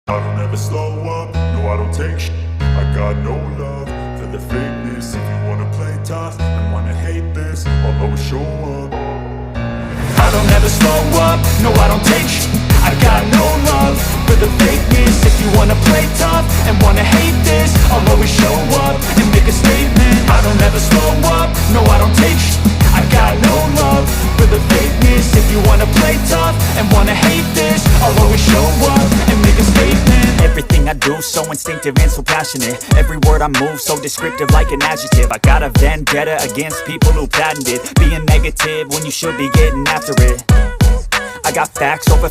I don't ever slow up, no I don't take sh**. I got no love for the fakeness. If you wanna play tough and wanna hate this, I'll always show up. I don't ever slow up, no I don't take sh**. I got no love for the fakeness. If you wanna play tough and wanna hate this, I'll always show up and make a statement. I don't ever slow up, no I don't take sh**. I got no love for the fakeness. If you wanna play tough and wanna hate this, I'll always show up and make a statement. Everything I do so instinctive and so passionate. Every word I move so descriptive like an adjective. I got a vendetta against people who patented being negative when you should be getting after it. I got facts over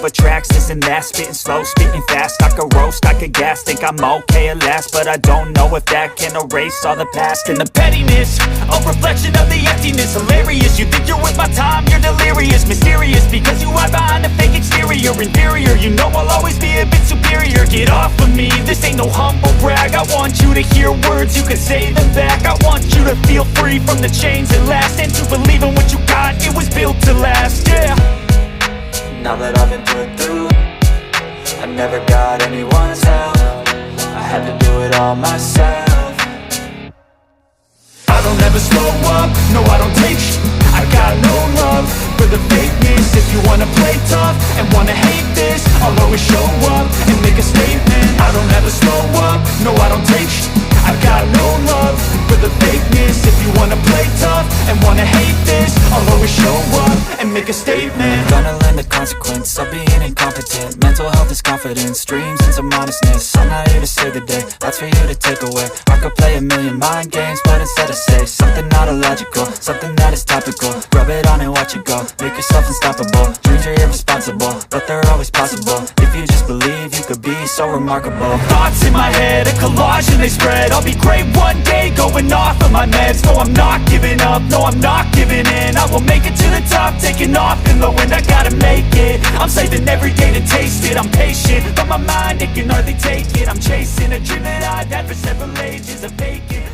tracks, this and that. Spitting slow, speaking fast. I could roast, I could gas. Think I'm okay at last, but I don't know if that can erase all the past. And the pettiness, a reflection of the emptiness. Hilarious, you think you're worth my time, you're delirious. Mysterious, because you hide behind a fake exterior. Inferior, you know I'll always be a bit superior. Get off of me, this ain't no humble brag. I want you to hear words, you can say them back. I want you to feel free from the chains that last, and to believe in what you got, it was built to last, yeah. Now that I've been put through, I never got anyone's help. I had to do it all myself. I don't ever slow up, no I don't take sh**. I got no love for the fakeness. If you wanna play tough and wanna hate this, I'll always show up and make a statement. I don't ever slow up, no I don't take sh**. I got no love for the fakeness. If you wanna play tough and wanna hate this, I'll always show up and make a statement. Gonna learn the consequence of being incompetent. Mental health is confidence, dreams into modestness. I'm not here to save the day, that's for you to take away. I could play a million mind games, but instead I say something not illogical, something that is topical. Rub it on and watch it go, make yourself unstoppable. Dreams are irresponsible, but they're always possible. If you just believe, you could be so remarkable. Thoughts in my head, a collage and they spread. I'll be great one day, going off of my meds. No, I'm not giving up, no, I'm not giving in. I will make it to the top, taking off in the wind. I gotta make it, I'm saving every day to taste it. I'm patient, but my mind, it can hardly take it. I'm chasing a dream that I've had for several ages. A vacant